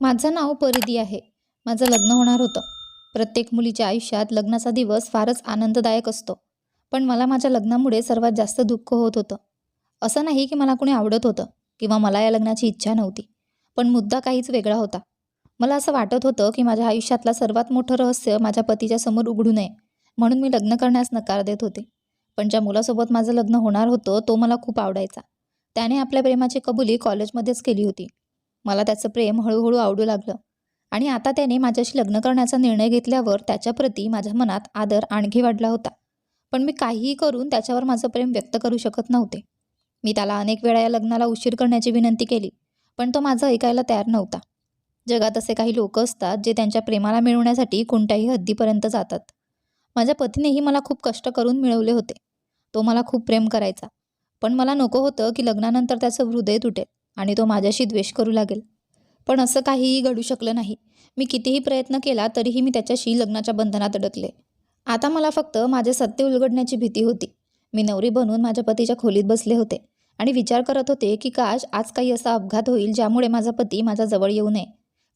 माझं नाव परिधी आहे. माझं लग्न होणार होतं. प्रत्येक मुलीच्या आयुष्यात लग्नाचा दिवस फारच आनंददायक असतो. पण मला माझ्या लग्नामुळे सर्वात जास्त दुःख होत होतं. असं नाही की मला कोणी आवडत होतं किंवा मला या लग्नाची इच्छा नव्हती. पण मुद्दा काहीच वेगळा होता. मला असं वाटत होतं की माझ्या आयुष्यातलं सर्वात मोठं रहस्य माझ्या पतीच्या समोर उघडू नये, म्हणून मी लग्न करण्यास नकार देत होते. पण ज्या मुलासोबत माझं लग्न होणार होतं तो मला खूप आवडायचा. त्याने आपल्या प्रेमाची कबुली कॉलेजमध्येच केली होती. मला त्याचं प्रेम हळूहळू आवडू लागलं आणि आता त्याने माझ्याशी लग्न करण्याचा निर्णय घेतल्यावर त्याच्याप्रती माझ्या मनात आदर आणखी वाढला होता. पण मी काहीही करून त्याच्यावर माझं प्रेम व्यक्त करू शकत नव्हते. मी त्याला अनेक वेळा या लग्नाला उशीर करण्याची विनंती केली, पण तो माझं ऐकायला तयार नव्हता. जगात असे काही लोक असतात जे त्यांच्या प्रेमाला मिळवण्यासाठी कोणत्याही हद्दीपर्यंत जातात. माझ्या पतीनेही मला खूप कष्ट करून मिळवले होते. तो मला खूप प्रेम करायचा, पण मला नको होतं की लग्नानंतर त्याचं हृदय तुटेल आणि तो माझ्याशी द्वेष करू लागेल. पण असं काहीही घडू शकलं नाही. मी कितीही प्रयत्न केला तरीही मी त्याच्याशी लग्नाच्या बंधनात अडकले. आता मला फक्त माझे सत्य उलगडण्याची भीती होती. मी नवरी बनून माझ्या पतीच्या खोलीत बसले होते आणि विचार करत होते की काश आज काही असा अपघात होईल ज्यामुळे माझा पती माझ्या जवळ येऊ नये,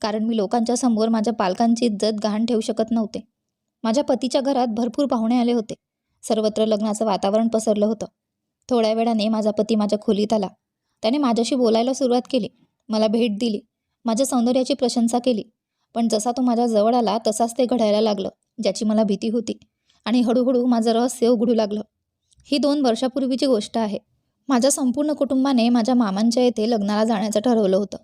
कारण मी लोकांच्या समोर माझ्या पालकांची इज्जत गहाण ठेवू शकत नव्हते. माझ्या पतीच्या घरात भरपूर पाहुणे आले होते. सर्वत्र लग्नाचं वातावरण पसरलं होतं. थोड्या वेळाने माझा पती माझ्या खोलीत आला. त्याने माझ्याशी बोलायला सुरुवात केली. मला भेट दिली. माझ्या सौंदर्याची प्रशंसा केली. पण जसा तो माझ्या जवळ आला तसाच ते घडायला लागलं, ज्याची मला भीती होती. आणि हळूहळू माझं रहस्य उघडू लागलं. ही 2 वर्षापूर्वीची गोष्ट आहे. माझ्या संपूर्ण कुटुंबाने माझ्या मामांच्या येथे लग्नाला जाण्याचं ठरवलं होतं.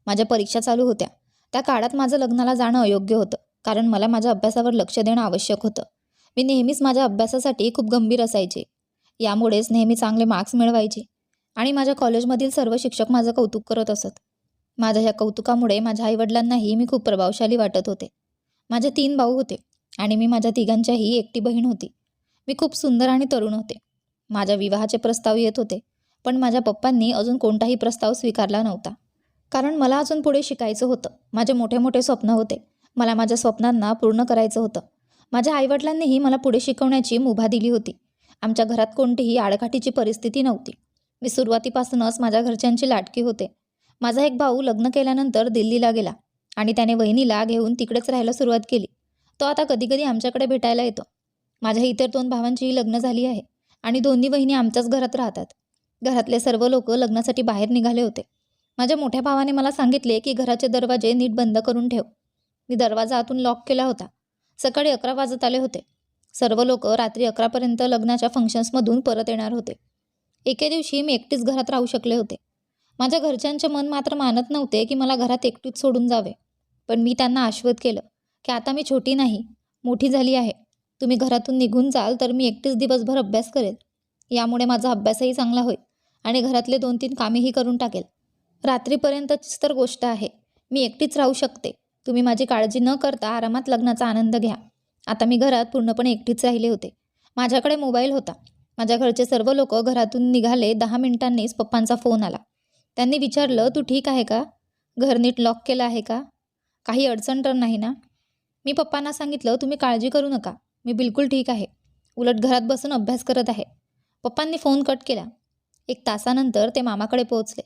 माझ्या परीक्षा चालू होत्या. त्या काळात माझं लग्नाला जाणं अयोग्य होतं, कारण मला माझ्या अभ्यासावर लक्ष देणं आवश्यक होतं. मी नेहमीच माझ्या अभ्यासासाठी खूप गंभीर असायचे. यामुळेच नेहमी चांगले मार्क्स मिळवायचे आणि माझ्या कॉलेजमधील सर्व शिक्षक माझं कौतुक करत असत. माझ्या ह्या कौतुकामुळे माझ्या आईवडिलांनाही मी खूप प्रभावशाली वाटत होते. माझे 3 भाऊ होते आणि मी माझ्या तिघांच्याही एकटी बहीण होती. मी खूप सुंदर आणि तरुण होते. माझ्या विवाहाचे प्रस्ताव येत होते, पण माझ्या पप्पांनी अजून कोणताही प्रस्ताव स्वीकारला नव्हता. कारण मला अजून पुढे शिकायचं होतं. माझे मोठे मोठे स्वप्न होते. मला माझ्या स्वप्नांना पूर्ण करायचं होतं. माझ्या आईवडिलांनीही मला पुढे शिकवण्याची मुभा दिली होती. आमच्या घरात कोणतीही आडकाठीची परिस्थिती नव्हती. मी सुरुवातीपासूनच माझ्या घरच्यांची लाडकी होते. माझा एक भाऊ लग्न केल्यानंतर दिल्लीला गेला आणि त्याने वहिनीला घेऊन तिकडेच राहायला सुरुवात केली. तो आता कधीकधी आमच्याकडे भेटायला येतो. माझ्या इतर 2 भावांचीही लग्न झाली आहे आणि दोन्ही वहिनी आमच्याच घरात राहतात. घरातले सर्व लोक लग्नासाठी बाहेर निघाले होते. माझ्या मोठ्या भावाने मला सांगितले की घराचे दरवाजे नीट बंद करून ठेव. मी दरवाजा आतून लॉक केला होता. सकाळी 11 वाजत आले होते. सर्व लोक रात्री 11पर्यंत लग्नाच्या फंक्शन्समधून परत येणार होते. एके दिवशी मी एकटीच घरात राहू शकले होते. माझ्या घरच्यांचे मन मात्र मानत नव्हते की मला घरात एकटीच सोडून जावे. पण मी त्यांना आश्वस्त केलं की आता मी छोटी नाही, मोठी झाली आहे. तुम्ही घरातून निघून जाल तर मी एकटीच दिवसभर अभ्यास करेल. यामुळे माझा अभ्यासही चांगला होईल आणि घरातले 2-3 कामेही करून टाकेल. रात्रीपर्यंतचीच तर गोष्ट आहे. मी एकटीच राहू शकते. तुम्ही माझी काळजी न करता आरामात लग्नाचा आनंद घ्या. आता मी घरात पूर्णपणे एकटीच राहिले होते. माझ्याकडे मोबाईल होता. माझ्या घरचे सर्व लोक घरातून निघाले. 10 मिनिटांनीच पप्पांचा फोन आला. त्यांनी विचारलं, तू ठीक आहे का? घर नीट लॉक केलं आहे का? काही अडचण तर नाही ना? मी पप्पांना सांगितलं, तुम्ही काळजी करू नका. मी बिलकुल ठीक आहे. उलट घरात बसून अभ्यास करत आहे. पप्पांनी फोन कट केला. 1 तासानंतर ते मामाकडे पोहोचले.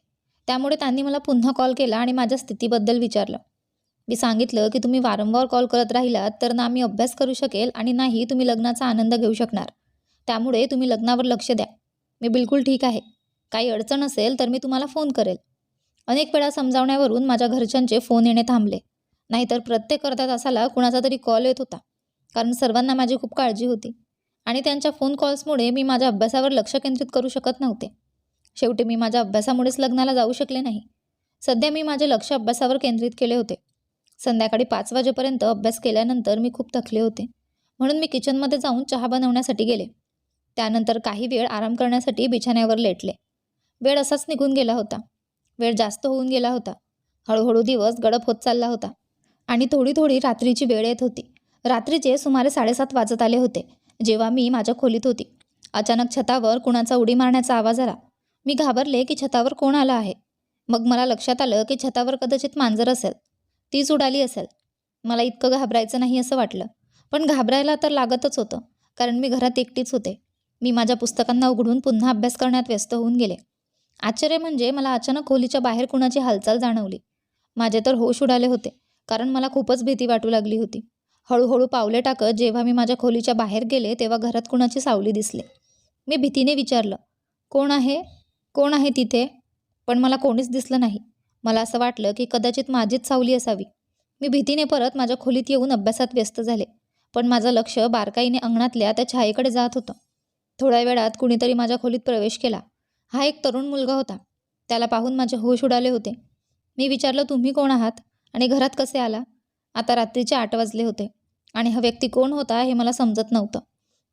त्यामुळे त्यांनी मला पुन्हा कॉल केला आणि माझ्या स्थितीबद्दल विचारलं. मी सांगितलं की तुम्ही वारंवार कॉल करत राहिलात तर ना मी अभ्यास करू शकेल आणि नाही तुम्ही लग्नाचा आनंद घेऊ शकणार. त्यामुळे तुम्ही लग्नावर लक्ष द्या. मी बिलकुल ठीक आहे. काही अडचण असेल तर मी तुम्हाला फोन करेल. अनेक वेळा समजावण्यावरून माझ्या घरच्यांचे फोन येणे थांबले. नाहीतर प्रत्येक अर्ध्या तासाला कुणाचा तरी कॉल येत होता, कारण सर्वांना माझी खूप काळजी होती आणि त्यांच्या फोन कॉल्समुळे मी माझ्या अभ्यासावर लक्ष केंद्रित करू शकत नव्हते. शेवटी मी माझ्या अभ्यासामुळेच लग्नाला जाऊ शकले नाही. सध्या मी माझे लक्ष अभ्यासावर केंद्रित केले होते. संध्याकाळी 5 वाजेपर्यंत अभ्यास केल्यानंतर मी खूप थकले होते, म्हणून मी किचनमध्ये जाऊन चहा बनवण्यासाठी गेले. त्यानंतर काही वेळ आराम करण्यासाठी बिछाण्यावर लेटले. वेळ असाच निघून गेला होता. वेळ जास्त होऊन गेला होता. हळूहळू दिवस गडप होत चालला होता आणि थोडी थोडी रात्रीची वेळ येत होती. रात्रीचे सुमारे 7:30 वाजत आले होते जेव्हा मी माझ्या खोलीत होती. अचानक छतावर कुणाचा उडी मारण्याचा आवाज आला. मी घाबरले की छतावर कोण आला आहे. मग मला लक्षात आलं की छतावर कदाचित मांजर असेल. तीच उडाली असेल. मला इतकं घाबरायचं नाही असं वाटलं, पण घाबरायला तर लागतच होतं, कारण मी घरात एकटीच होते. मी माझ्या पुस्तकांना उघडून पुन्हा अभ्यास करण्यात व्यस्त होऊन गेले. आश्चर्य म्हणजे मला अचानक खोलीच्या बाहेर कुणाची हालचाल जाणवली. माझे तर होश उडाले होते, कारण मला खूपच भीती वाटू लागली होती. हळूहळू पावले टाकत जेव्हा मी माझ्या खोलीच्या बाहेर गेले तेव्हा घरात कुणाची सावली दिसली. मी भीतीने विचारलं, कोण आहे? कोण आहे तिथे? पण मला कोणीच दिसलं नाही. मला असं वाटलं की कदाचित माझीच सावली असावी. मी भीतीने परत माझ्या खोलीत येऊन अभ्यासात व्यस्त झाले, पण माझं लक्ष बारकाईने अंगणातल्या त्या छायेकडे जात होतं. थोड्या वेळात कुणीतरी माझ्या खोलीत प्रवेश केला. हा एक तरुण मुलगा होता. त्याला पाहून माझे होश उडाले होते. मी विचारलं, तुम्ही कोण आहात आणि घरात कसे आला? आता रात्रीचे 8 वाजले होते आणि हा व्यक्ती कोण होता हे मला समजत नव्हतं.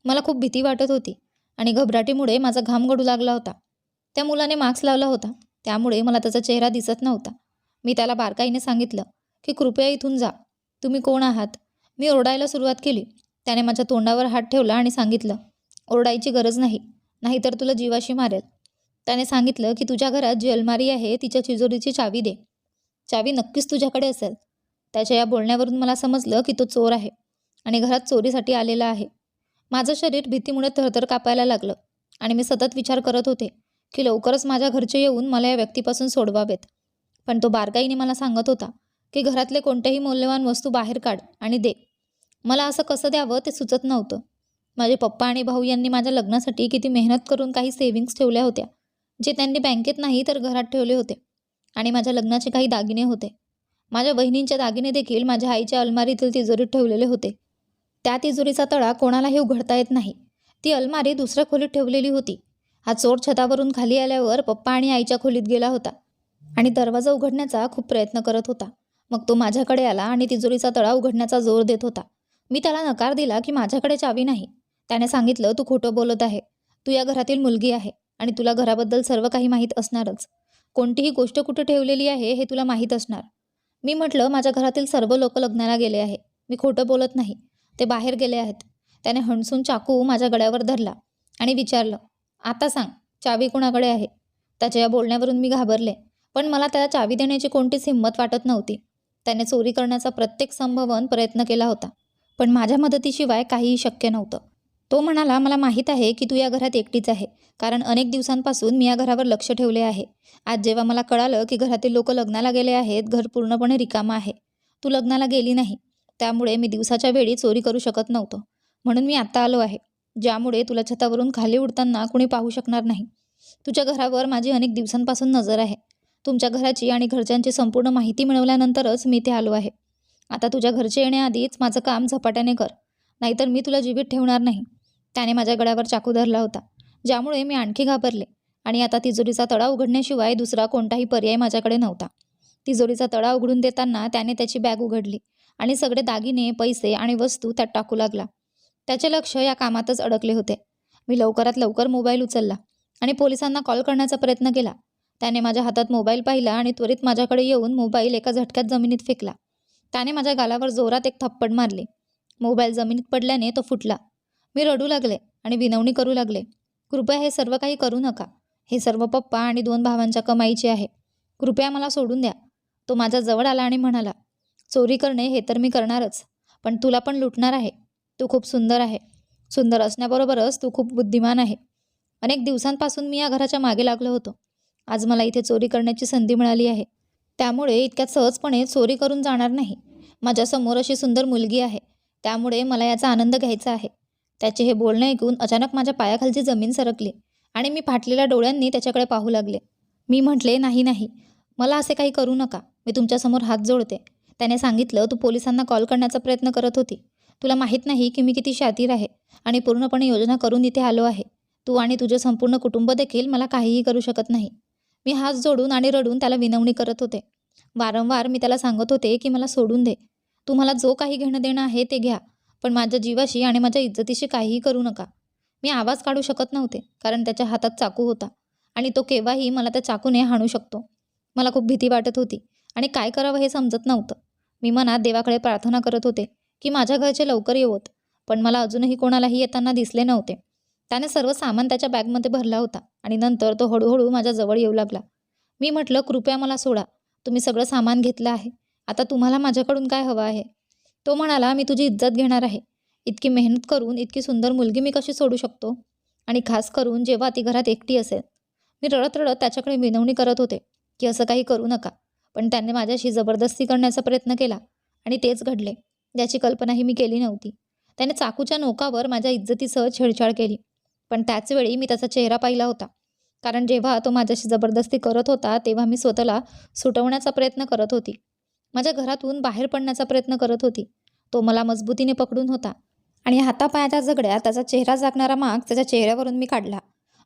मला खूप भीती वाटत होती आणि घबराटीमुळे माझा घाम गळू लागला होता. त्या मुलाने मास्क लावला होता, त्यामुळे मला त्याचा चेहरा दिसत नव्हता. मी त्याला बारकाईने सांगितलं की कृपया इथून जा. तुम्ही कोण आहात? मी ओरडायला सुरुवात केली. त्याने माझ्या तोंडावर हात ठेवला आणि सांगितलं, ओरडायची गरज नाही, नाहीतर तुला जीवाशी मारेल. त्याने सांगितलं की तुझ्या घरात जी अलमारी आहे तिच्या तिजोरीची चावी दे. चावी नक्कीच तुझ्याकडे असेल. त्याच्या या बोलण्यावरून मला समजलं की तो चोर आहे आणि घरात चोरीसाठी आलेला आहे. माझं शरीर भीतीमुळे थरथर कापायला लागलं आणि मी सतत विचार करत होते की लवकरच माझ्या घरचे येऊन मला या व्यक्तीपासून सोडवावेत. पण तो बारकाईने मला सांगत होता की घरातले कोणत्याही मौल्यवान वस्तू बाहेर काढ आणि दे. मला असं कसं द्यावं ते सुचत नव्हतं. माझे पप्पा आणि भाऊ यांनी माझ्या लग्नासाठी किती मेहनत करून काही सेव्हिंग्ज ठेवल्या होत्या, जे त्यांनी बँकेत नाही तर घरात ठेवले होते. आणि माझ्या लग्नाचे काही दागिने होते. माझ्या बहिणींचे दागिने देखील माझ्या आईच्या अलमारीतील तिजोरीत ठेवलेले होते. त्या तिजोरीचा तळा कोणालाही उघडता येत नाही. ती अलमारी दुसऱ्या खोलीत ठेवलेली होती. हा चोर छतावरून खाली आल्यावर पप्पा आणि आईच्या खोलीत गेला होता आणि दरवाजा उघडण्याचा खूप प्रयत्न करत होता. मग तो माझ्याकडे आला आणि तिजोरीचा तळा उघडण्याचा जोर देत होता. मी त्याला नकार दिला की माझ्याकडे चावी नाही. त्याने सांगितलं, तू खोटं बोलत आहे. तू या घरातील मुलगी आहे आणि तुला घराबद्दल सर्व काही माहीत असणारच. कोणतीही गोष्ट कुठे ठेवलेली आहे हे तुला माहीत असणार. मी म्हटलं, माझ्या घरातील सर्व लोक लग्नाला गेले आहे. मी खोटं बोलत नाही. ते बाहेर गेले आहेत. त्याने हणसून चाकू माझ्या गळ्यावर धरला आणि विचारलं, आता सांग, चावी कोणाकडे आहे? त्याच्या या बोलण्यावरून मी घाबरले, पण मला त्याला चावी देण्याची कोणतीच हिंमत वाटत नव्हती. त्याने चोरी करण्याचा प्रत्येक संभवत प्रयत्न केला होता, पण माझ्या मदतीशिवाय काहीही शक्य नव्हतं. तो म्हणाला, मला माहीत आहे की तू या घरात एकटीच आहे, कारण अनेक दिवसांपासून मी या घरावर लक्ष ठेवले आहे. आज जेव्हा मला कळालं की घरातील लोक लग्नाला गेले आहेत, घर पूर्णपणे रिकामं आहे. तू लग्नाला गेली नाही, त्यामुळे मी दिवसाच्या वेळी चोरी करू शकत नव्हतो. म्हणून मी आत्ता आलो आहे, ज्यामुळे तुला छतावरून खाली उडताना कुणी पाहू शकणार नाही. तुझ्या घरावर माझी अनेक दिवसांपासून नजर आहे. तुमच्या घराची आणि घरच्यांची संपूर्ण माहिती मिळवल्यानंतरच मी इथे आलो आहे. आता तुझ्या घरचे येण्याआधीच माझं काम झपाट्याने कर, नाहीतर मी तुला जीवित ठेवणार नाही. त्याने माझ्या गळ्यावर चाकू धरला होता, ज्यामुळे मी आणखी घाबरले आणि आता तिजोरीचा तळा उघडण्याशिवाय दुसरा कोणताही पर्याय माझ्याकडे नव्हता. तिजोरीचा तळा उघडून देताना त्याने त्याची बॅग उघडली आणि सगळे दागिने, पैसे आणि वस्तू त्यात टाकू लागला. त्याचे लक्ष या कामातच अडकले होते. मी लवकरात लवकर मोबाईल उचलला आणि पोलिसांना कॉल करण्याचा प्रयत्न केला. त्याने माझ्या हातात मोबाईल पाहिला आणि त्वरित माझ्याकडे येऊन मोबाईल एका झटक्यात जमिनीत फेकला. त्याने माझ्या गालावर जोरात एक थप्पड मारली. मोबाईल जमिनीत पडल्याने तो फुटला. मी रडू लागले आणि विनवणी करू लागले, कृपया हे सर्व काही करू नका. हे सर्व पप्पा आणि 2 भावांच्या कमाईचे आहे. कृपया मला सोडून द्या. तो माझ्या जवळ आला आणि म्हणाला, चोरी करणे हे तर मी करणारच, पण तुला पण लुटणार आहे. तू खूप सुंदर आहे. सुंदर असण्याबरोबरच तू खूप बुद्धिमान आहे. अनेक दिवसांपासून मी या घराच्या मागे लागलो होतो. आज मला इथे चोरी करण्याची संधी मिळाली आहे, त्यामुळे इतक्यात सहजपणे चोरी करून जाणार नाही. माझ्यासमोर अशी सुंदर मुलगी आहे, त्यामुळे मला याचा आनंद घ्यायचा आहे. त्याचे हे बोलणे ऐकून अचानक माझ्या पायाखालची जमीन सरकली आणि मी फाटलेल्या डोळ्यांनी त्याच्याकडे पाहू लागले. मी म्हटले, नाही नाही, मला असे काही करू नका. मी तुमच्यासमोर हात जोडते. त्याने सांगितलं, तू पोलिसांना कॉल करण्याचा प्रयत्न करत होती. तुला माहीत नाही की मी किती शातीर आहे आणि पूर्णपणे योजना करून इथे आलो आहे. तू आणि तुझे संपूर्ण कुटुंब देखील मला काहीही करू शकत नाही. मी हात जोडून आणि रडून त्याला विनवणी करत होते. वारंवार मी त्याला सांगत होते की मला सोडून दे. तुम्हाला जो काही घेणं देणं आहे ते घ्या, पण माझ्या जीवाशी आणि माझ्या इज्जतीशी काहीही करू नका. मी आवाज काढू शकत नव्हते, कारण त्याच्या हातात चाकू होता आणि तो केव्हाही मला त्या चाकूने हाणू शकतो. मला खूप भीती वाटत होती आणि काय करावं हे समजत नव्हतं. मी मनात देवाकडे प्रार्थना करत होते की माझ्या घरचे लवकर येवोत, पण मला अजूनही कोणालाही येताना दिसले नव्हते. त्याने सर्व सामान त्याच्या बॅगमध्ये भरला होता आणि नंतर तो हळूहळू माझ्या जवळ येऊ लागला. मी म्हटलं, कृपया मला सोडा. तुम्ही सगळं सामान घेतलं आहे. आता तुम्हाला माझ्याकडून काय हवं आहे? तो म्हणाला, मी तुझी इज्जत घेणार आहे. इतकी मेहनत करून इतकी सुंदर मुलगी मी कशी सोडू शकतो? आणि खास करून जेव्हा ती घरात एकटी असेल. मी रडत रडत त्याच्याकडे विनवणी करत होते की असं काही करू नका, पण त्याने माझ्याशी जबरदस्ती करण्याचा प्रयत्न केला आणि तेच घडले. याची कल्पनाही मी केली नव्हती. त्याने चाकूच्या नोकावर माझ्या इज्जतीसह छेडछाड केली. पण त्याचवेळी मी त्याचा चेहरा पाहिला होता. कारण जेव्हा तो माझ्याशी जबरदस्ती करत होता तेव्हा मी स्वतःला सुटवण्याचा प्रयत्न करत होती. माझ्या घरातून बाहेर पडण्याचा प्रयत्न करत होती. तो मला मजबूतीने पकडून होता आणि हातापायाच्या झगड्यात त्याचा चेहरा झाकणारा माग त्याच्या चेहऱ्यावरून मी काढला.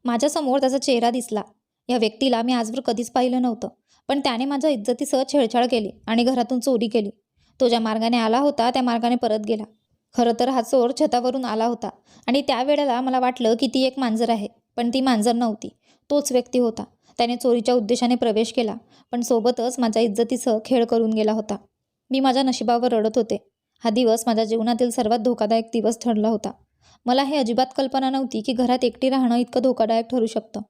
माझ्यासमोर त्याचा चेहरा दिसला. या व्यक्तीला मी आजवर कधीच पाहिलं नव्हतं, पण त्याने माझ्या इज्जतीसह छेडछाड केली आणि घरातून चोरी केली. तो ज्या मार्गाने आला होता त्या मार्गाने परत गेला. खरं तर हा चोर छतावरून आला होता आणि त्यावेळेला मला वाटलं की ती एक मांजर आहे, पण ती मांजर नव्हती. तोच व्यक्ती होता. त्याने चोरीच्या उद्देशाने प्रवेश केला, पण सोबतच माझ्या इज्जतीसह खेळ करून गेला होता. मी माझ्या नशिबावर रडत होते. हा दिवस माझ्या जीवनातील सर्वात धोकादायक दिवस ठरला होता. मला हे अजिबात कल्पना नव्हती की घरात एकटी राहणं इतकं धोकादायक ठरू शकतं.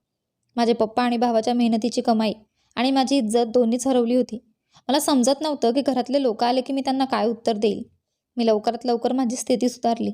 माझे पप्पा आणि भावाच्या मेहनतीची कमाई आणि माझी इज्जत दोन्हीच हरवली होती. मला समजत नव्हतं की घरातले लोक आले की मी त्यांना काय उत्तर देईल. मी लवकरात लवकर माझी स्थिती सुधारली.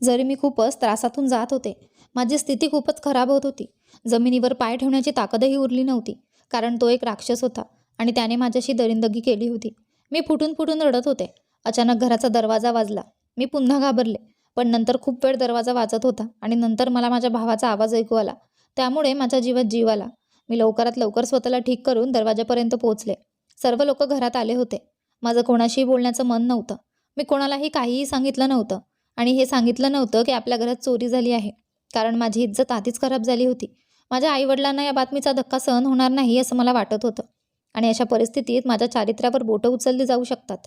जरी मी खूपच त्रासातून जात होते, माझी स्थिती खूपच खराब होत होती. जमिनीवर पाय ठेवण्याची ताकदही उरली नव्हती, कारण तो एक राक्षस होता आणि त्याने माझ्याशी दरिंदगी केली होती. मी फुटून फुटून रडत होते. अचानक घराचा दरवाजा वाजला. मी पुन्हा घाबरले, पण नंतर खूप वेळ दरवाजा वाजत होता आणि नंतर मला माझ्या भावाचा आवाज ऐकू आला. त्यामुळे माझ्या जीवात जीव आला. मी लवकरात लवकर स्वतःला ठीक करून दरवाजापर्यंत पोहोचले. सर्व लोक घरात आले होते. माझं कोणाशीही बोलण्याचं मन नव्हतं. मी कोणालाही काहीही सांगितलं नव्हतं आणि हे सांगितलं नव्हतं की आपल्या घरात चोरी झाली आहे, कारण माझी इज्जत आधीच खराब झाली होती. माझ्या आईवडिलांना या बातमीचा धक्का सहन होणार नाही असं मला वाटत होतं आणि अशा परिस्थितीत माझ्या चारित्र्यावर बोटं उचलली जाऊ शकतात,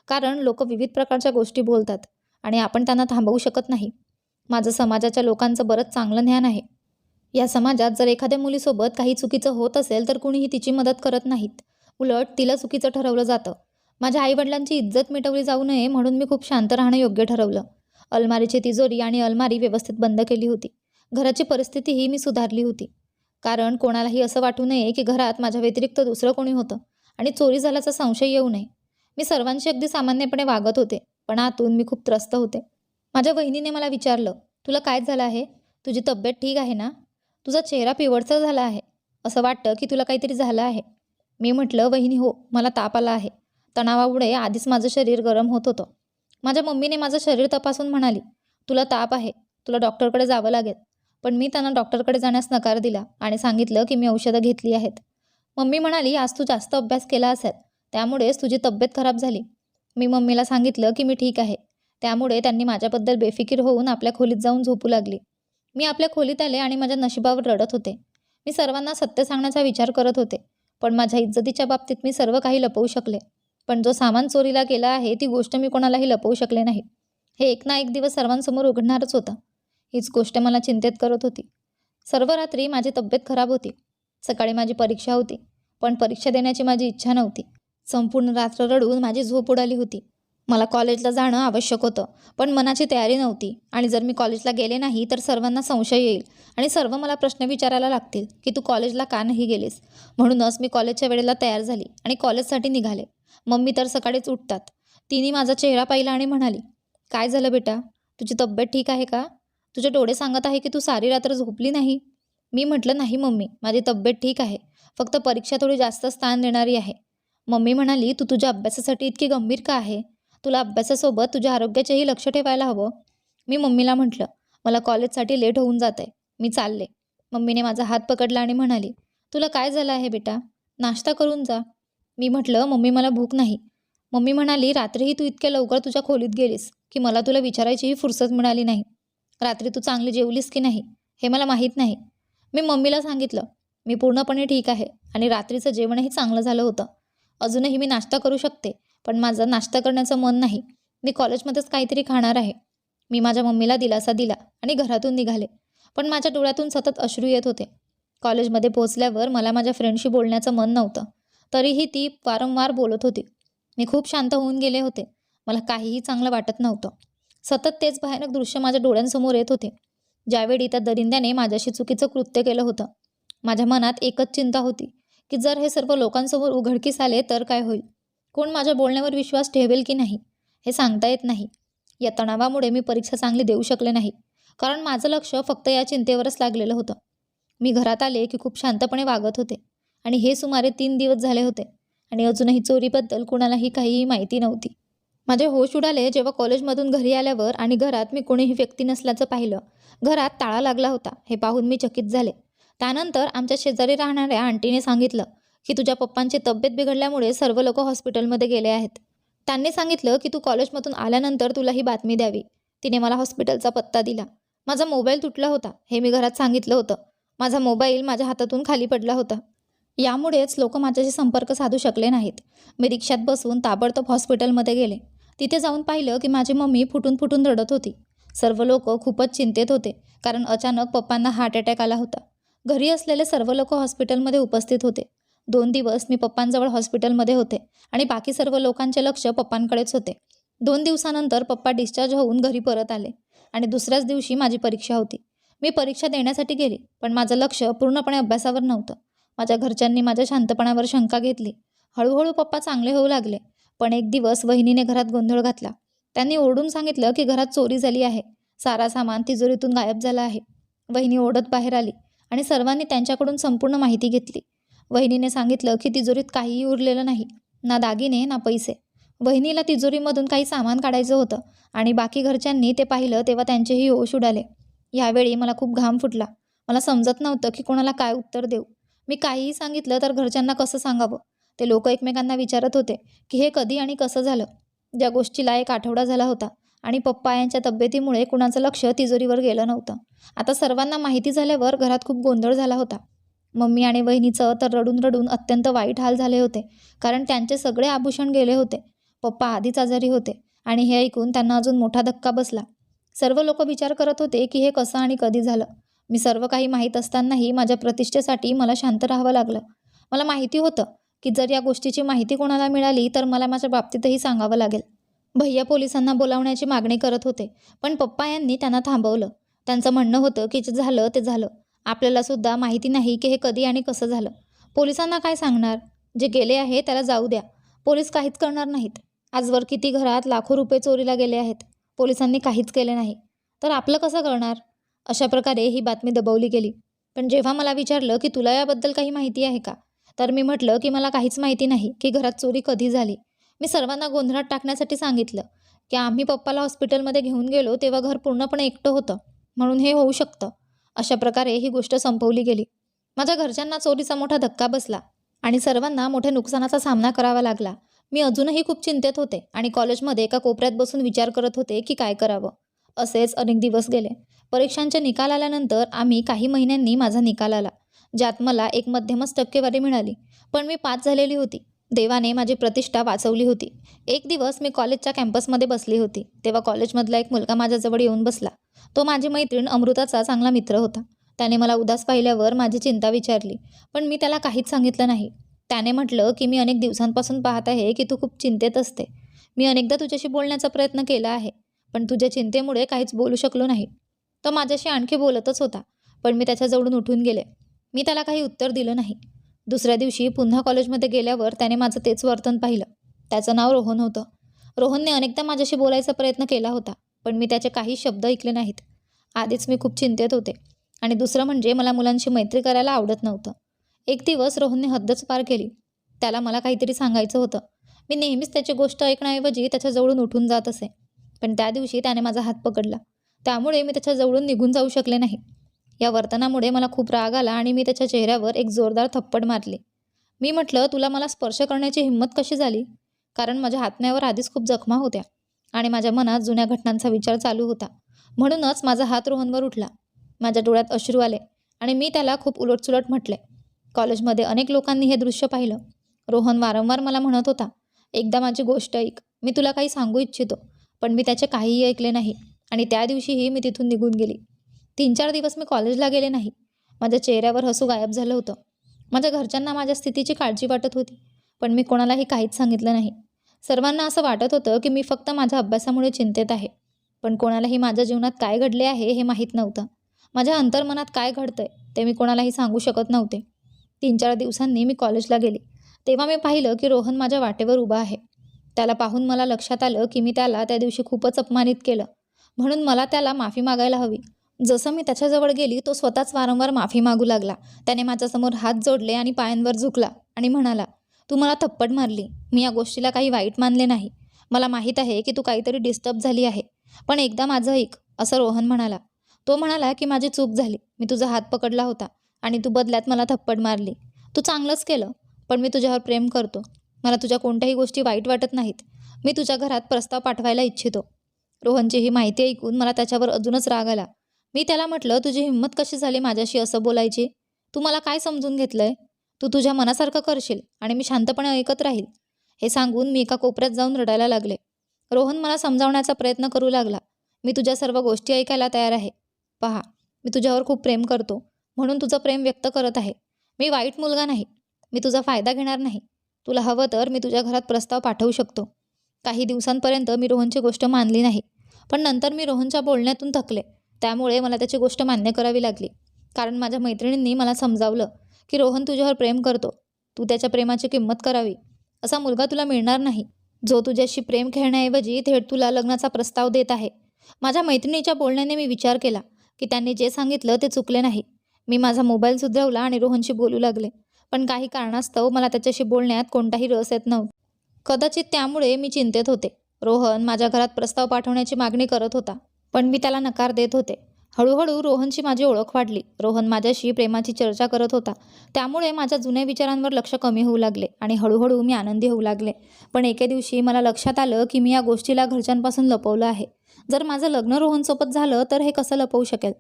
कारण लोक विविध प्रकारच्या गोष्टी बोलतात आणि आपण त्यांना थांबवू शकत नाही. माझं समाजाच्या लोकांचं बरंच चांगलं ज्ञान आहे. या समाजात जर एखाद्या मुलीसोबत काही चुकीचं होत असेल तर कुणीही तिची मदत करत नाहीत. उलट तिला चुकीचं ठरवलं जातं. माझ्या आईवडिलांची इज्जत मिटवली जाऊ नये म्हणून मी खूप शांत राहणं योग्य ठरवलं. अलमारीची तिजोरी आणि अलमारी व्यवस्थित बंद केली होती. घराची परिस्थितीही मी सुधारली होती, कारण कोणालाही असं वाटू नये की घरात माझ्या व्यतिरिक्त दुसरं कोणी होतं आणि चोरी झाल्याचा संशय येऊ नये. मी सर्वांशी अगदी सामान्यपणे वागत होते, पण आतून मी खूप त्रस्त होते. माझ्या वहिनीने मला विचारलं, तुला काय झालं आहे? तुझी तब्येत ठीक आहे ना? तुझा चेहरा पिवळसर झाला आहे. असं वाटतं की तुला काहीतरी झालं आहे. मी म्हटलं, वहिनी हो, मला ताप आला आहे. तणावामुळे आधीच माझं शरीर गरम होत होतं. माझ्या मम्मीने माझं शरीर तपासून म्हणाली, तुला ताप आहे, तुला डॉक्टरकडे जावं लागेल. पण मी त्यांना डॉक्टरकडे जाण्यास नकार दिला आणि सांगितलं की मी औषधं घेतली आहेत. मम्मी म्हणाली, आज तू जास्त अभ्यास केला असेल, त्यामुळेच तुझी तब्येत खराब झाली. मी मम्मीला सांगितलं की मी ठीक आहे. त्यामुळे त्यांनी माझ्याबद्दल बेफिकीर होऊन आपल्या खोलीत जाऊन झोपू लागली. मी आपल्या खोलीत आले आणि माझ्या नशिबावर रडत होते. मी सर्वांना सत्य सांगण्याचा विचार करत होते, पण माझ्या इज्जतीच्या बाबतीत मी सर्व काही लपवू शकले. पण जो सामान चोरीला गेला आहे ती गोष्ट मी कोणालाही लपवू शकले नाही. हे एक ना एक दिवस सर्वांसमोर उघडणारच होतं. हीच गोष्ट मला चिंतेत करत होती. सर्व रात्री माझी तब्येत खराब होती. सकाळी माझी परीक्षा होती, पण परीक्षा देण्याची माझी इच्छा नव्हती. संपूर्ण रात्र रडून माझी झोप उडाली होती. मला कॉलेजला जाणं आवश्यक होतं, पण मनाची तयारी नव्हती आणि जर मी कॉलेजला गेले नाही तर सर्वांना संशय येईल आणि सर्व मला प्रश्न विचारायला लागतील की तू कॉलेजला का नाही गेलीस. म्हणूनच मी कॉलेजच्या वेळेला तयार झाली आणि कॉलेजसाठी निघाले. मम्मी तर सकाळीच उठतात. तिने माझा चेहरा पाहिला आणि म्हणाली, काय झालं बेटा, तुझी तब्येत ठीक आहे का? तुझे डोळे सांगत आहे की तू सारी रात्र झोपली नाही. मी म्हटलं, नाही मम्मी, माझी तब्येत ठीक आहे, फक्त परीक्षा थोडी जास्त स्थान देणारी आहे. मम्मी म्हणाली, तू तुझ्या अभ्यासासाठी इतकी गंभीर का आहे? तुला अभ्यासासोबत तुझ्या आरोग्याचेही लक्ष ठेवायला हवं. मी मम्मीला म्हटलं, मला कॉलेजसाठी लेट होऊन जात आहे, मी चालले. मम्मीने माझा हात पकडला आणि म्हणाली, तुला काय झालं आहे बेटा, नाश्ता करून जा. मी म्हटलं, मम्मी मला भूक नाही. मम्मी म्हणाली, रात्रीही तू इतक्या लवकर तुझ्या खोलीत गेलीस की मला तुला विचारायचीही फुरसत मिळाली नाही. रात्री तू चांगली जेवलीस की नाही हे मला माहीत नाही. मी मम्मीला सांगितलं, मी पूर्णपणे ठीक आहे आणि रात्रीचं जेवणही चांगलं झालं होतं. अजूनही मी नाश्ता करू शकते, पण माझं नाश्ता करण्याचं मन नाही. मी कॉलेजमध्येच काहीतरी खाणार आहे. मी माझ्या मम्मीला दिलासा दिला आणि घरातून निघाले, पण माझ्या डोळ्यातून सतत अश्रू येत होते. कॉलेजमध्ये पोहोचल्यावर मला माझ्या फ्रेंडशी बोलण्याचं मन नव्हतं, तरीही ती वारंवार बोलत होती. मी खूप शांत होऊन गेले होते. मला काहीही चांगलं वाटत नव्हतं. सतत तेच भयानक दृश्य माझ्या डोळ्यांसमोर येत होते, ज्यावेळी त्या दरिंद्याने माझ्याशी चुकीचं कृत्य केलं होतं. माझ्या मनात एकच चिंता होती की जर हे सर्व लोकांसमोर उघडकीस आले तर काय होईल? कोण माझ्या बोलण्यावर विश्वास ठेवेल की नाही हे सांगता येत नाही. या तणावामुळे मी परीक्षा चांगली देऊ शकले नाही, कारण माझं लक्ष फक्त या चिंतेवरच लागलेलं होतं. मी घरात आले की खूप शांतपणे वागत होते आणि हे सुमारे 3 दिवस झाले होते. आणि अजूनही चोरीबद्दल कुणालाही काहीही माहिती नव्हती. माझे होश उडाले जेव्हा कॉलेजमधून घरी आल्यावर आणि घरात मी कोणीही व्यक्ती नसल्याचं पाहिलं. घरात ताळा लागला होता हे पाहून मी चकित झाले. त्यानंतर आमच्या शेजारी राहणाऱ्या आंटीने सांगितलं की तुझ्या पप्पांची तब्येत बिघडल्यामुळे सर्व लोक हॉस्पिटलमध्ये गेले आहेत. त्यांनी सांगितलं की तू कॉलेजमधून आल्यानंतर तुला ही बातमी द्यावी. तिने मला हॉस्पिटलचा पत्ता दिला. माझा मोबाईल तुटला होता हे मी घरात सांगितलं होतं. माझा मोबाईल माझ्या हातातून खाली पडला होता. यामुळेच लोक माझ्याशी संपर्क साधू शकले नाहीत. मी रिक्षात बसून ताबडतोब हॉस्पिटलमध्ये गेले. तिथे जाऊन पाहिलं की माझी मम्मी फुटून फुटून रडत होती. सर्व लोक खूपच चिंतेत होते कारण अचानक पप्पांना हार्ट अटॅक आला होता. घरी असलेले सर्व लोक हॉस्पिटलमध्ये उपस्थित होते. 2 दिवस मी पप्पांजवळ हॉस्पिटलमध्ये होते आणि बाकी सर्व लोकांचे लक्ष पप्पांकडेच होते. 2 दिवसानंतर पप्पा डिस्चार्ज होऊन घरी परत आले आणि दुसऱ्याच दिवशी माझी परीक्षा होती. मी परीक्षा देण्यासाठी गेली पण माझं लक्ष पूर्णपणे अभ्यासावर नव्हतं. माझ्या घरच्यांनी माझ्या शांतपणावर शंका घेतली. हळूहळू पप्पा चांगले होऊ लागले. पण एक दिवस वहिनीने घरात गोंधळ घातला. त्यांनी ओरडून सांगितलं की घरात चोरी झाली आहे. सारा सामान तिजोरीतून गायब झाला आहे. वहिनी ओरडत बाहेर आली आणि सर्वांनी त्यांच्याकडून संपूर्ण माहिती घेतली. वहिनीने सांगितलं की तिजोरीत काहीही उरलेलं नाही, ना दागिने ना पैसे. वहिनीला तिजोरीमधून काही सामान काढायचं होतं आणि बाकी घरच्यांनी ते पाहिलं तेव्हा त्यांचेही होश उडाले. यावेळी मला खूप घाम फुटला. मला समजत नव्हतं की कोणाला काय उत्तर देऊ. मी काहीही सांगितलं तर घरच्यांना कसं सांगावं. ते लोक एकमेकांना विचारत होते की हे कधी आणि कसं झालं. ज्या गोष्टीला 1 आठवडा झाला होता आणि पप्पा यांच्या तब्येतीमुळे कुणाचं लक्ष तिजोरीवर गेलं नव्हतं. आता सर्वांना माहिती झाल्यावर घरात खूप गोंधळ झाला होता. मम्मी आणि वहिनीचं तर रडून रडून अत्यंत वाईट हाल झाले होते कारण त्यांचे सगळे आभूषण गेले होते. पप्पा आधीच आजारी होते आणि हे ऐकून त्यांना अजून मोठा धक्का बसला. सर्व लोक विचार करत होते की हे कसं आणि कधी झालं. मी सर्व काही माहीत असतानाही माझ्या प्रतिष्ठेसाठी मला शांत राहावं लागलं. मला माहिती होतं की जर या गोष्टीची माहिती कोणाला मिळाली तर मला माझ्या बाबतीतही सांगावं लागेल. भैया पोलिसांना बोलावण्याची मागणी करत होते पण पप्पा यांनी त्यांना थांबवलं. त्यांचं म्हणणं होतं की जे झालं ते झालं. आपल्याला सुद्धा माहिती नाही की हे कधी आणि कसं झालं. पोलिसांना काय सांगणार. जे गेले आहे त्याला जाऊ द्या. पोलीस काहीच करणार नाहीत. आजवर किती घरात लाखो रुपये चोरीला गेले आहेत. पोलिसांनी काहीच केले नाही तर आपलं कसं करणार. अशा प्रकारे ही बातमी दबवली गेली. पण जेव्हा मला विचारलं की तुला याबद्दल काही माहिती आहे का, तर मी म्हटलं की मला काहीच माहिती नाही की घरात चोरी कधी झाली. मी सर्वांना गोंधळात टाकण्यासाठी सांगितलं की आम्ही पप्पाला हॉस्पिटलमध्ये घेऊन गेलो तेव्हा घर पूर्णपणे एकटं होतं म्हणून हे होऊ शकतं. अशा प्रकारे ही गोष्ट संपवली गेली. माझ्या घरच्यांना चोरीचा मोठा धक्का बसला आणि सर्वांना मोठ्या नुकसानाचा सामना करावा लागला. मी अजूनही खूप चिंतेत होते आणि कॉलेजमध्ये एका कोपऱ्यात बसून विचार करत होते की काय करावं. असेच अनेक दिवस गेले. परीक्षांचे निकाल आल्यानंतर काही महिन्यांनी माझा निकाल आला ज्यात मला एक मध्यमच टक्केवारी मिळाली. पण मी पास झालेली होती. देवाने माझी प्रतिष्ठा वाचवली होती. एक दिवस मी कॉलेजच्या कॅम्पसमध्ये बसली होती तेव्हा कॉलेजमधला एक मुलगा माझ्याजवळ येऊन बसला. तो माझी मैत्रीण अमृताचा चांगला मित्र होता. त्याने मला उदास पाहिल्यावर माझी चिंता विचारली पण मी त्याला काहीच सांगितलं नाही. त्याने म्हटलं की मी अनेक दिवसांपासून पाहत आहे की तू खूप चिंतेत असते. मी अनेकदा तुझ्याशी बोलण्याचा प्रयत्न केला आहे पण तुझ्या चिंतेमुळे काहीच बोलू शकलो नाही. तो माझ्याशी आणखी बोलतच होता पण मी त्याच्याजवळून उठून गेले. मी त्याला काही उत्तर दिलं नाही. दुसऱ्या दिवशी पुन्हा कॉलेजमध्ये गेल्यावर त्याने माझं तेच वर्तन पाहिलं. त्याचं नाव रोहन होतं. रोहनने अनेकदा माझ्याशी बोलायचा प्रयत्न केला होता पण मी त्याचे काही शब्द ऐकले नाहीत. आधीच मी खूप चिंतेत होते आणि दुसरं म्हणजे मला मुलांशी मैत्री करायला आवडत नव्हतं. एक दिवस रोहनने हद्दच पार केली. त्याला मला काहीतरी सांगायचं होतं. मी नेहमीच त्याची गोष्ट ऐकण्याऐवजी त्याच्याजवळून उठून जात असे. पण त्या दिवशी त्याने माझा हात पकडला. त्यामुळे मी त्याच्याजवळून निघून जाऊ शकले नाही. या वर्तनामुळे मला खूप राग आला आणि मी त्याच्या चेहऱ्यावर एक जोरदार थप्पड मारली. मी म्हटलं तुला मला स्पर्श करण्याची हिंमत कशी झाली. कारण माझ्या हातण्यावर आधीच खूप जखमा होत्या आणि माझ्या मनात जुन्या घटनांचा विचार चालू होता. म्हणूनच माझा हात रोहनवर उठला. माझ्या डोळ्यात अश्रू आले आणि मी त्याला खूप उलटसुलट म्हटले. कॉलेजमध्ये अनेक लोकांनी हे दृश्य पाहिलं. रोहन वारंवार मला म्हणत होता एकदा माझी गोष्ट ऐक, मी तुला काही सांगू इच्छितो. पण मी त्याचे काहीही ऐकले नाही आणि त्या दिवशीही मी तिथून निघून गेली. 3-4 दिवस मी कॉलेजला गेले नाही. माझ्या चेहऱ्यावर हसू गायब झालं होतं. माझ्या घरच्यांना माझ्या स्थितीची काळजी वाटत होती पण मी कोणालाही काहीच सांगितलं नाही. सर्वांना असं वाटत होतं की मी फक्त माझ्या अभ्यासामुळे चिंतेत आहे. पण कोणालाही माझ्या जीवनात काय घडले आहे हे माहीत नव्हतं. माझ्या अंतर्मनात काय घडतंय ते मी कोणालाही सांगू शकत नव्हते. 3-4 दिवसांनी मी कॉलेजला गेले तेव्हा मी पाहिलं की रोहन माझ्या वाटेवर उभा आहे. त्याला पाहून मला लक्षात आलं की मी त्याला त्या दिवशी खूपच अपमानित केलं म्हणून मला त्याला माफी मागायला हवी. जसं मी त्याच्याजवळ गेली तो स्वतःच वारंवार माफी मागू लागला. त्याने माझ्यासमोर हात जोडले आणि पायांवर झुकला आणि म्हणाला तू मला थप्पड मारली. मी या गोष्टीला काही वाईट मानले नाही. मला माहीत आहे की तू काहीतरी डिस्टर्ब झाली आहे. पण एकदा माझं ऐक, असं रोहन म्हणाला. तो म्हणाला की माझी चूक झाली. मी तुझा हात पकडला होता आणि तू बदल्यात मला थप्पड मारली. तू चांगलंच केलं. पण मी तुझ्यावर प्रेम करतो. मला तुझ्या कोणत्याही गोष्टी वाईट वाटत नाहीत. मी तुझ्या घरात प्रस्ताव पाठवायला इच्छितो. रोहनची ही माहिती ऐकून मला त्याच्यावर अजूनच राग आला. मी त्याला म्हटलं, तुझी हिंमत कशी झाली माझ्याशी असं बोलायची? तू मला काय समजून घेतलंय? तू तुझ्या मनासारखं करशील आणि मी शांतपणे ऐकत राहील. हे सांगून मी एका कोपऱ्यात जाऊन रडायला लागले. रोहन मला समजावण्याचा प्रयत्न करू लागला. मी तुझ्या सर्व गोष्टी ऐकायला तयार आहे. पहा, मी तुझ्यावर खूप प्रेम करतो म्हणून तुझं प्रेम व्यक्त करत आहे. मी वाईट मुलगा नाही. मी तुझा फायदा घेणार नाही. तुला हवं तर मी तुझ्या घरात प्रस्ताव पाठवू शकतो. काही दिवसांपर्यंत मी रोहनची गोष्ट मानली नाही. पण नंतर मी रोहनच्या बोलण्यातून थकले. त्यामुळे मला त्याची गोष्ट मान्य करावी लागली. कारण माझ्या मैत्रिणींनी मला समजावलं की रोहन तुझ्यावर प्रेम करतो. तू त्याच्या प्रेमाची किंमत करावी. असा मुलगा तुला मिळणार नाही, जो तुझ्याशी प्रेम खेळण्याऐवजी थेट तुला लग्नाचा प्रस्ताव देत आहे. माझ्या मैत्रिणीच्या बोलण्याने मी विचार केला की त्यांनी जे सांगितलं ते चुकले नाही. मी माझा मोबाईल सुधरवला आणि रोहनशी बोलू लागले. पण काही कारणास्तव मला त्याच्याशी बोलण्यात कोणताही रस येत नव्हता. कदाचित त्यामुळे मी चिंतेत होते. रोहन माझ्या घरात प्रस्ताव पाठवण्याची मागणी करत होता, पण मी त्याला नकार देत होते. हळूहळू रोहनची माझी ओळख वाढली. रोहन माझ्याशी प्रेमाची चर्चा करत होता. त्यामुळे माझ्या जुन्या विचारांवर लक्ष कमी होऊ लागले आणि हळूहळू मी आनंदी होऊ लागले. पण एके दिवशी मला लक्षात आलं की मी या गोष्टीला घरच्यांपासून लपवलं आहे. जर माझं लग्न रोहनसोबत झालं तर हे कसं लपवू शकेल?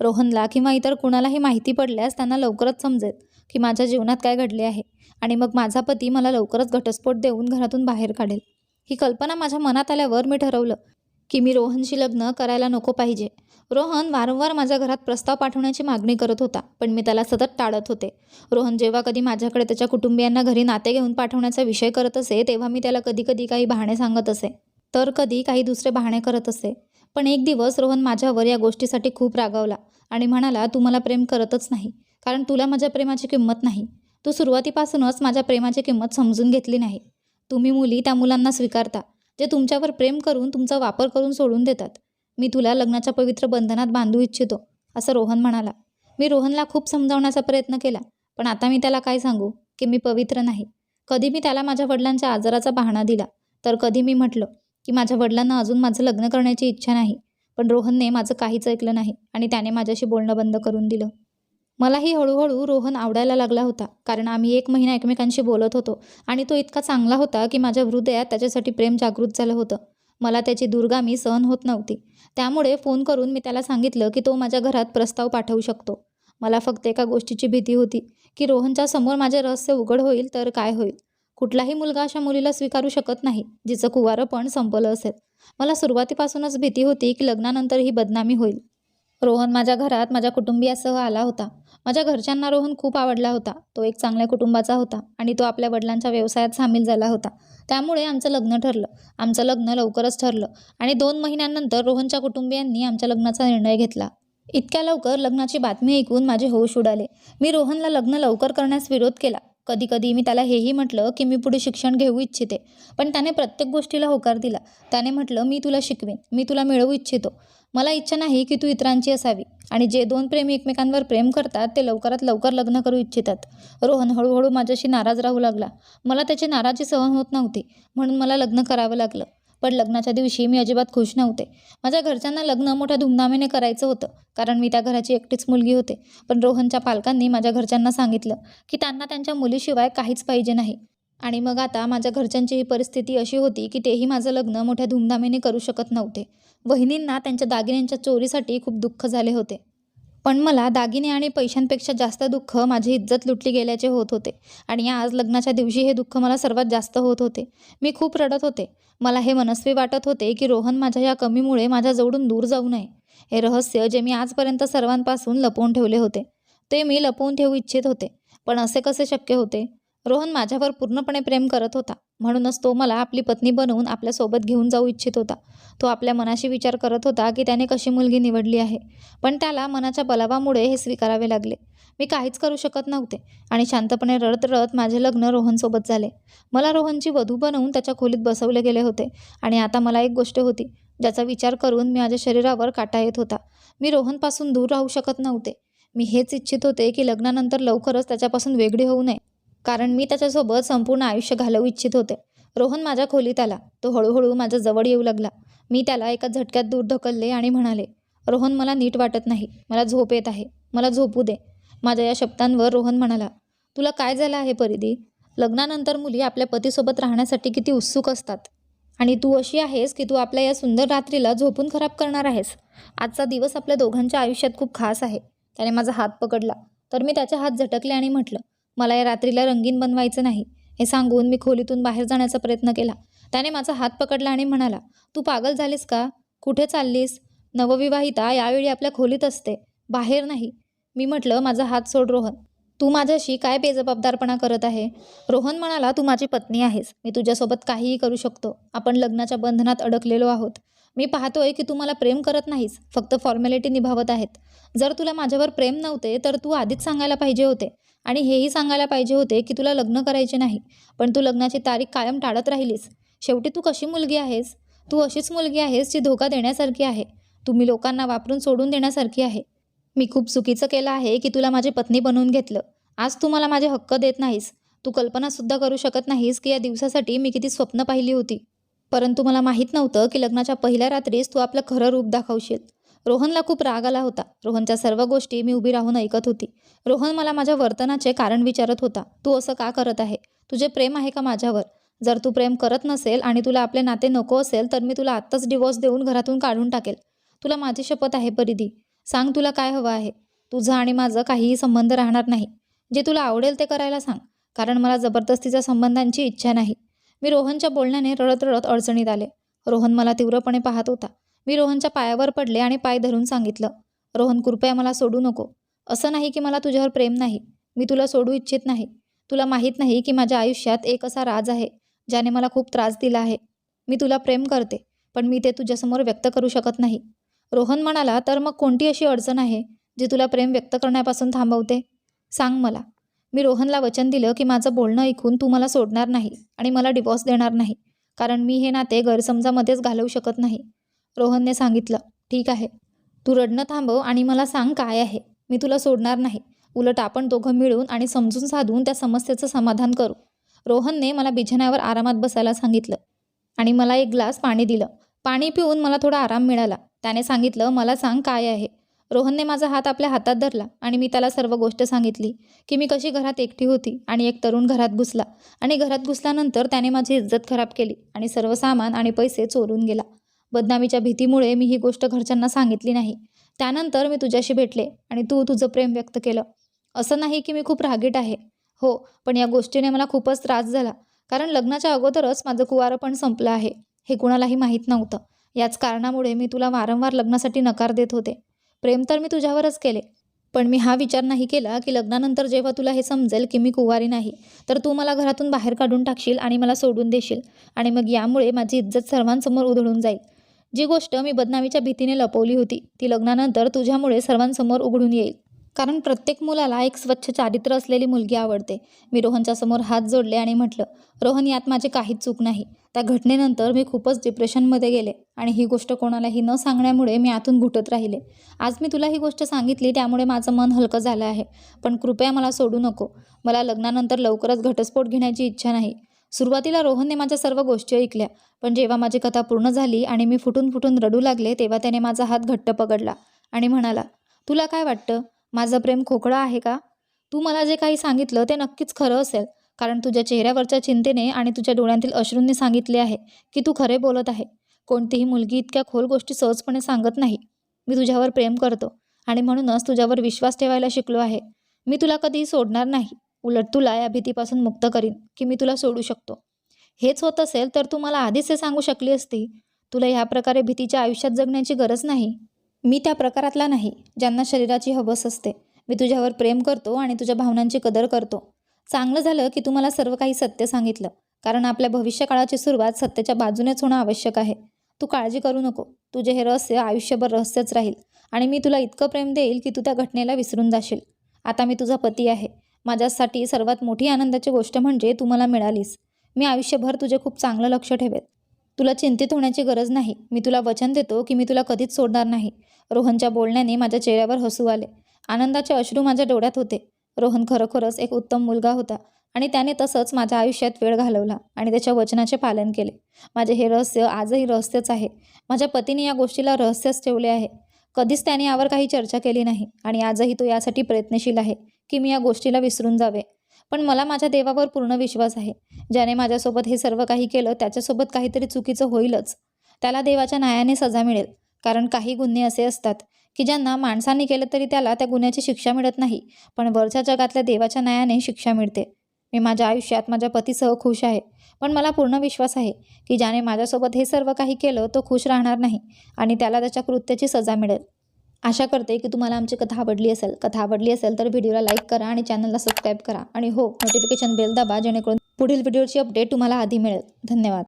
रोहनला किंवा इतर कुणालाही माहिती पडल्यास त्यांना लवकरच समजेल की माझ्या जीवनात काय घडले आहे आणि मग माझा पती मला लवकरच घटस्फोट देऊन घरातून बाहेर काढेल. ही कल्पना माझ्या मनात आल्यावर मी ठरवलं की मी रोहनशी लग्न करायला नको पाहिजे. रोहन वारंवार माझ्या घरात प्रस्ताव पाठवण्याची मागणी करत होता, पण मी त्याला सतत टाळत होते. रोहन जेव्हा कधी माझ्याकडे त्याच्या कुटुंबियांना घरी नाते घेऊन पाठवण्याचा विषय करत असे, तेव्हा मी त्याला कधी काही बहाणे सांगत असे, तर कधी काही दुसरे बहाणे करत असे. पण एक दिवस रोहन माझ्यावर या गोष्टीसाठी खूप रागावला आणि म्हणाला, तू मला प्रेम करतच नाही, कारण तुला माझ्या प्रेमाची किंमत नाही. तू सुरुवातीपासूनच माझ्या प्रेमाची किंमत समजून घेतली नाही. तुम्ही मुली त्या मुलांना स्वीकारता जे तुमच्यावर प्रेम करून तुमचा वापर करून सोडून देतात. मी तुला लग्नाच्या पवित्र बंधनात बांधू इच्छितो, असं रोहन म्हणाला. मी रोहनला खूप समजावण्याचा प्रयत्न केला, पण आता मी त्याला काय सांगू की मी पवित्र नाही. कधी मी त्याला माझ्या वडिलांच्या आजाराचा बहाणा दिला, तर कधी मी म्हटलं की माझ्या वडिलांना अजून माझं लग्न करण्याची इच्छा नाही. पण रोहनने माझं काहीच ऐकलं नाही आणि त्याने माझ्याशी बोलणं बंद करून दिलं. मलाही हळूहळू रोहन आवडायला लागला होता, कारण आम्ही 1 महिना एकमेकांशी बोलत होतो आणि तो इतका चांगला होता की माझ्या हृदयात त्याच्यासाठी प्रेम जागृत झालं होतं. मला त्याची दूरगामी सहन होत नव्हती. त्यामुळे फोन करून मी त्याला सांगितलं की तो माझ्या घरात प्रस्ताव पाठवू शकतो. मला फक्त एका गोष्टीची भीती होती की रोहनच्या समोर माझे रहस्य उघड होईल तर काय होईल. कुठलाही मुलगा अशा मुलीला स्वीकारू शकत नाही जिचं कुवारपण संपलं असेल. मला सुरुवातीपासूनच भीती होती की लग्नानंतर ही बदनामी होईल. रोहन माझ्या घरात माझ्या कुटुंबियासह आला होता. माझ्या घरच्यांना रोहन खूप आवडला होता. तो एक चांगल्या कुटुंबाचा होता आणि तो आपल्या वडिलांच्या व्यवसायात सामील झाला होता. त्यामुळे आमचं लग्न ठरलं. आमचं लग्न लवकरच ठरलं आणि 2 महिन्यांनंतर रोहनच्या कुटुंबियांनी आमच्या लग्नाचा निर्णय घेतला. इतक्या लवकर लग्नाची बातमी ऐकून माझे होश उडाले. मी रोहनला लग्न लवकर करण्यास विरोध केला. कधी मी त्याला हेही म्हटलं की मी पुढे शिक्षण घेऊ इच्छिते, पण त्याने प्रत्येक गोष्टीला होकार दिला. त्याने म्हटलं, मी तुला शिकवेन, मी तुला मिळवू इच्छितो. मला इच्छा नाही की तू इतरांची असावी. आणि जे 2 प्रेमी एकमेकांवर प्रेम करतात ते लवकरात लवकर लग्न करू इच्छितात. रोहन हळूहळू माझ्याशी नाराज राहू लागला. मला त्याची नाराजी सहन होत नव्हती, म्हणून मला लग्न करावं लागलं. पण लग्नाच्या दिवशी मी अजिबात खुश नव्हते. माझ्या घरच्यांना लग्न मोठ्या धूमधामीने करायचं होतं, कारण मी त्या घराची एकटीच मुलगी होते. पण रोहनच्या पालकांनी माझ्या घरच्यांना सांगितलं की त्यांना त्यांच्या मुलीशिवाय काहीच पाहिजे नाही. आणि मग आता माझ्या घरच्यांची ही परिस्थिती अशी होती की तेही माझं लग्न मोठ्या धूमधामीने करू शकत नव्हते. वहिनींना त्यांच्या दागिन्यांच्या चोरीसाठी खूप दुःख झाले होते. पण मला दागिने आणि पैशांपेक्षा जास्त दुःख माझी इज्जत लुटली गेल्याचे होत होते. आणि आज लग्नाच्या दिवशी हे दुःख मला सर्वात जास्त होत होते. मी खूप रडत होते. मला हे मनस्वी वाटत होते की रोहन माझ्या या कमीमुळे माझ्याजवळून दूर जाऊ नये. हे रहस्य जे मी आजपर्यंत सर्वांपासून लपवून ठेवले होते, ते मी लपवून ठेवू इच्छित होते. पण असे कसे शक्य होते? रोहन माझ्यावर पूर्णपणे प्रेम करत होता. म्हणूनच तो मला आपली पत्नी बनवून आपल्यासोबत घेऊन जाऊ इच्छित होता. तो आपल्या मनाशी विचार करत होता की त्याने कशी मुलगी निवडली आहे, पण त्याला मनाच्या बलावामुळे हे स्वीकारावे लागले. मी काहीच करू शकत नव्हते आणि शांतपणे रडत रडत माझे लग्न रोहनसोबत झाले. मला रोहनची वधू बनवून त्याच्या खोलीत बसवले गेले होते आणि आता मला एक गोष्ट होती ज्याचा विचार करून माझ्या शरीरावर काटा येत होता. मी रोहनपासून दूर राहू शकत नव्हते. मी हेच इच्छित होते की लग्नानंतर लवकरच त्याच्यापासून वेगळी होऊ नये. कारण मी त्याच्यासोबत संपूर्ण आयुष्य घालवू इच्छित होते. रोहन माझ्या खोलीत आला. तो हळूहळू माझ्या जवळ येऊ लागला. मी त्याला एका झटक्यात दूर ढकलले आणि म्हणाले, रोहन मला नीट वाटत नाही. मला झोप येत आहे. मला झोपू दे. माझ्या या शब्दांवर रोहन म्हणाला, तुला काय झालं आहे परिधी? लग्नानंतर मुली आपल्या पतीसोबत राहण्यासाठी किती उत्सुक असतात. आणि तू अशी आहेस की तू आपल्या या सुंदर रात्रीला झोपून खराब करणार आहेस. आजचा दिवस आपल्या दोघांच्या आयुष्यात खूप खास आहे. त्याने माझा हात पकडला. तर मी त्याचे हात झटकले आणि म्हटलं, मला या रात्रीला रंगीन बनवायचं नाही. हे सांगून मी खोलीतून बाहेर जाण्याचा प्रयत्न केला. त्याने माझा हात पकडला आणि म्हणाला, तू पागल झालीस का? कुठे चाललीस? नवविवाहिता यावेळी आपल्या खोलीत असते, बाहेर नाही. मी म्हटलं, माझा हात सोड रोहन. तू माझ्याशी काय बेजबाबदारपणा करत आहे? रोहन म्हणाला, तू माझी पत्नी आहेस. मी तुझ्यासोबत काहीही करू शकतो. आपण लग्नाच्या बंधनात अडकलेलो आहोत. मी पाहतोय की तू मला प्रेम करत नाहीस, फक्त फॉर्मॅलिटी निभावत आहेत. जर तुला माझ्यावर प्रेम नव्हते तर तू आधीच सांगायला पाहिजे होते. आणि हेही सांगायला पाहिजे होते की तुला लग्न करायचे नाही. पण तू लग्नाची तारीख कायम टाळत राहिलीस. शेवटी तू कशी मुलगी आहेस? तू अशीच मुलगी आहेस जी धोका देण्यासारखी आहे. तुम्ही लोकांना वापरून सोडून देण्यासारखी आहे. मी खूप चुकीचं केलं आहे की तुला माझी पत्नी बनवून घेतलं. आज तू मला माझे हक्क देत नाहीस. तू कल्पनासुद्धा करू शकत नाहीस की या दिवसासाठी मी किती स्वप्न पाहिली होती. परंतु मला माहीत नव्हतं की लग्नाच्या पहिल्या रात्रीस तू आपलं खरं रूप दाखवशील. रोहनला खूप राग आला होता. रोहनच्या सर्व गोष्टी मी उभी राहून ऐकत होती. रोहन मला माझ्या वर्तनाचे कारण विचारत होता. तू असं का करत आहे? तुझे प्रेम आहे का माझ्यावर? जर तू प्रेम करत नसेल आणि तुला आपले नाते नको असेल तर मी तुला आत्ताच डिवोर्स देऊन घरातून काढून टाकेल. तुला माझी शपथ आहे परिधी. सांग, तुला काय हवं आहे? तुझं आणि माझं काहीही संबंध राहणार नाही. जे तुला आवडेल ते करायला सांग, कारण मला जबरदस्तीच्या संबंधांची इच्छा नाही. मी रोहनच्या बोलण्याने रडत रडत अडचणीत आले. रोहन मला तीव्रपणे पाहत होता. मी रोहनच्या पायावर पडले आणि पाय धरून सांगितलं, रोहन कृपया मला सोडू नको. असं नाही की मला तुझ्यावर प्रेम नाही. मी तुला सोडू इच्छित नाही. तुला माहीत नाही की माझ्या आयुष्यात एक असा राज आहे ज्याने मला खूप त्रास दिला आहे. मी तुला प्रेम करते, पण मी ते तुझ्यासमोर व्यक्त करू शकत नाही. रोहन म्हणाला, तर मग कोणती अशी अडचण आहे जी तुला प्रेम व्यक्त करण्यापासून थांबवते? सांग मला. मी रोहनला वचन दिलं की माझं बोलणं ऐकून तू मला सोडणार नाही आणि मला डिवॉर्स देणार नाही, कारण मी हे नाते गैरसमजामध्येच घालवू शकत नाही. रोहनने सांगितलं, ठीक आहे. तू रडणं थांबव आणि मला सांग काय आहे. मी तुला सोडणार नाही. उलट आपण दोघं मिळून आणि समजून साधून त्या समस्येचं समाधान करू. रोहनने मला बिछाण्यावर आरामात बसायला सांगितलं आणि मला एक ग्लास पाणी दिलं. पाणी पिऊन मला थोडा आराम मिळाला. त्याने सांगितलं, मला सांग काय आहे. रोहनने माझा हात आपल्या हातात धरला आणि मी त्याला सर्व गोष्ट सांगितली की मी कशी घरात एकटी होती आणि एक तरुण घरात घुसला आणि घरात घुसल्यानंतर त्याने माझी इज्जत खराब केली आणि सर्व सामान आणि पैसे चोरून गेला. बदनामीच्या भीतीमुळे मी ही गोष्ट घरच्यांना सांगितली नाही. त्यानंतर मी तुझ्याशी भेटले आणि तू तुझं प्रेम व्यक्त केलं. असं नाही की मी खूप रागीट आहे. हो, पण या गोष्टीने मला खूपच त्रास झाला, कारण लग्नाच्या अगोदरच माझं कुवारपण संपलं आहे. हे कुणालाही माहीत नव्हतं. याच कारणामुळे मी तुला वारंवार लग्नासाठी नकार देत होते. प्रेम तर मी तुझ्यावरच केले, पण मी हा विचार नाही केला की लग्नानंतर जेव्हा तुला हे समजेल की मी कुवारी नाही, तर तू मला घरातून बाहेर काढून टाकशील आणि मला सोडून देशील आणि मग यामुळे माझी इज्जत सर्वांसमोर उधळून जाईल. जी गोष्ट मी बदनामीच्या भीतीने लपवली होती ती लग्नानंतर तुझ्यामुळे सर्वांसमोर उघडून येईल. कारण प्रत्येक मुलाला एक स्वच्छ चारित्र्य असलेली मुलगी आवडते. मी रोहनच्या समोर हात जोडले आणि म्हटलं, रोहन, यात माझी काहीच चूक नाही. त्या घटनेनंतर मी खूपच डिप्रेशनमध्ये गेले आणि ही गोष्ट कोणालाही न सांगण्यामुळे मी आतून घुटत राहिले. आज मी तुला ही गोष्ट सांगितली त्यामुळे माझं मन हलकं झालं आहे. पण कृपया मला सोडू नको. मला लग्नानंतर लवकरच घटस्फोट घेण्याची इच्छा नाही. सुरुवातीला रोहनने माझ्या सर्व गोष्टी ऐकल्या, पण जेव्हा माझी कथा पूर्ण झाली आणि मी फुटून फुटून रडू लागले तेव्हा त्याने माझा हात घट्ट पकडला आणि म्हणाला, तुला काय वाटतं, माझं प्रेम खोकळं आहे का? तू मला जे काही सांगितलं ते नक्कीच खरं असेल, कारण तुझ्या चेहऱ्यावरच्या चिंतेने आणि तुझ्या डोळ्यांतील अश्रूंनी सांगितले आहे की तू खरे बोलत आहे. कोणतीही मुलगी इतक्या खोल गोष्टी सहजपणे सांगत नाही. मी तुझ्यावर प्रेम करतो आणि म्हणूनच तुझ्यावर विश्वास ठेवायला शिकलो आहे. मी तुला कधीही सोडणार नाही. उलट तुला या भीतीपासून मुक्त करीन की मी तुला सोडू शकतो. हेच होत असेल तर तू मला आधीच हे सांगू शकली असती. तुला ह्या प्रकारे भीतीच्या आयुष्यात जगण्याची गरज नाही. मी त्या प्रकारातला नाही ज्यांना शरीराची हवस असते. मी तुझ्यावर प्रेम करतो आणि तुझ्या भावनांची कदर करतो. चांगलं झालं की तू मला सर्व काही सत्य सांगितलं, कारण आपल्या भविष्यकाळाची सुरुवात सत्याच्या बाजूनेच होणं आवश्यक आहे. तू काळजी करू नको. तुझे हे रहस्य आयुष्यभर रहस्यच राहील आणि मी तुला इतकं प्रेम देईल की तू त्या घटनेला विसरून जाशील. आता मी तुझा पती आहे. माझ्यासाठी सर्वात मोठी आनंदाची गोष्ट म्हणजे तू मला मिळालीस. मी आयुष्यभर तुझे खूप चांगलं लक्ष ठेवेन. तुला चिंतित होण्याची गरज नाही. मी तुला वचन देतो की मी तुला कधीच सोडणार नाही. रोहनच्या बोलण्याने माझ्या चेहऱ्यावर हसू आले. आनंदाचे अश्रू माझ्या डोळ्यात होते. रोहन खरोखरच एक उत्तम मुलगा होता. आणि त्याने तसंच माझ्या आयुष्यात वेळ घालवला आणि त्याच्या वचनाचे पालन केले. माझे हे रहस्य आजही रहस्यच आहे. माझ्या पतीने या गोष्टीला रहस्यच ठेवले आहे. कधीच त्याने यावर काही चर्चा केली नाही आणि आजही तो यासाठी प्रयत्नशील आहे की मी या गोष्टीला विसरून जावे. पण मला माझ्या देवावर पूर्ण विश्वास आहे. ज्याने माझ्यासोबत हे सर्व काही केलं त्याच्यासोबत काहीतरी चुकीचं होईलच. त्याला देवाच्या न्यायाने सजा मिळेल. कारण काही गुन्हे असे असतात की ज्यांना माणसांनी केलं तरी त्याला त्या गुन्ह्याची शिक्षा मिळत नाही, पण वरच्या जगातल्या देवाच्या न्यायाने शिक्षा मिळते. मी माझ्या आयुष्यात माझ्या पतीसह खुश आहे, पण मला पूर्ण विश्वास आहे की ज्याने माझ्यासोबत हे सर्व काही केलं तो खुश राहणार नाही आणि त्याला त्याच्या कृत्याची सजा मिळेल. आशा करते की तुम्हाला आमची कथा आवडली असेल. कथा आवडली असेल तर व्हिडिओला लाईक करा आणि चॅनलला सबस्क्राईब करा आणि हो, नोटिफिकेशन बेल दाबा जेणेकरून पुढील व्हिडिओची अपडेट तुम्हाला आधी मिळेल. धन्यवाद.